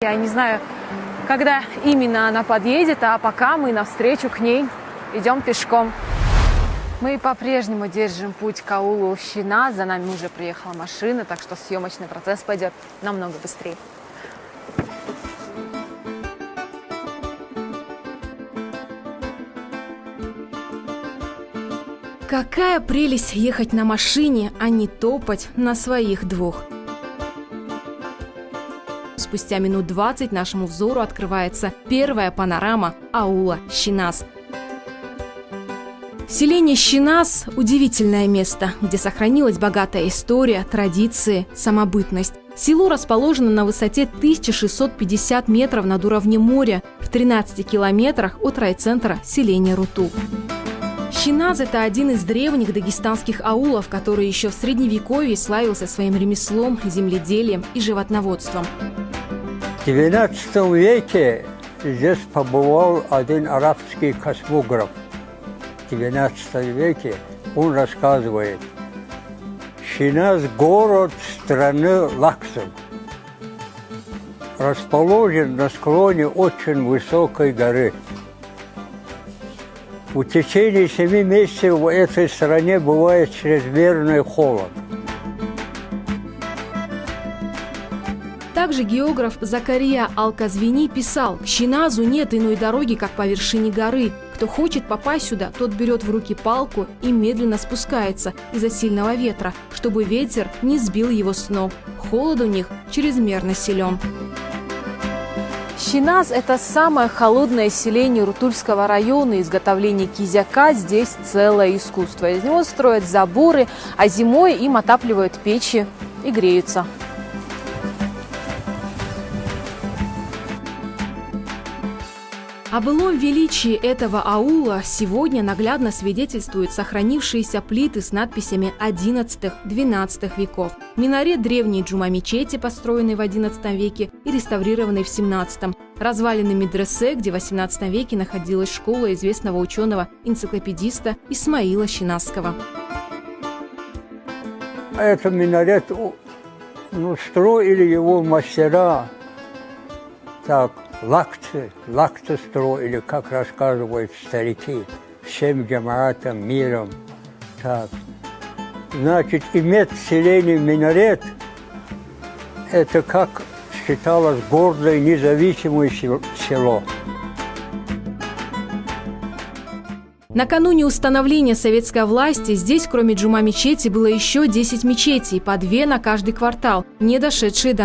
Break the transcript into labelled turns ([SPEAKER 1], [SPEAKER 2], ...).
[SPEAKER 1] Я не знаю, когда именно она подъедет, а пока мы навстречу к ней идем пешком. Мы по-прежнему держим путь к аулу Шиназ. За нами уже приехала машина, так что съемочный процесс пойдет намного быстрее. Какая прелесть ехать на машине, а не топать на своих двух. Спустя минут 20 нашему взору открывается первая панорама аула Шиназ. Селение Шиназ – удивительное место, где сохранилась богатая история, традиции, самобытность. Село расположено на высоте 1650 метров над уровнем моря, в 13 километрах от райцентра селения Руту. Шиназ – это один из древних дагестанских аулов, который еще в Средневековье славился своим ремеслом, земледелием и животноводством.
[SPEAKER 2] В XIX веке здесь побывал один арабский космограф. В XIX веке он рассказывает: Шиназ – город страны Лаксов, расположен на склоне очень высокой горы. В течение 7 месяцев в этой стране бывает чрезмерный холод.
[SPEAKER 1] Также географ Закария Алказвини писал: к Шиназу нет иной дороги, как по вершине горы. Кто хочет попасть сюда, тот берет в руки палку и медленно спускается из-за сильного ветра, чтобы ветер не сбил его с ног. Холод у них чрезмерно силен. Шиназ – это самое холодное селение Рутульского района. Изготовление кизяка здесь целое искусство. Из него строят заборы, а зимой им отапливают печи и греются. О былом величии этого аула сегодня наглядно свидетельствуют сохранившиеся плиты с надписями XI-XII веков. Минарет древней джума-мечети, построенной в XI веке и реставрированной в XVII. Развалины медресе, где в XVIII веке находилась школа известного ученого-энциклопедиста Исмаила Шиназского.
[SPEAKER 2] Этот минарет строили его мастера так. Лакты строили, как рассказывают старики, всем джамаатам, миром. Так. Значит, иметь в селении минарет, это как считалось гордое, независимое село.
[SPEAKER 1] Накануне установления советской власти здесь, кроме джума-мечети, было еще 10 мечетей, по 2 на каждый квартал, не дошедшие до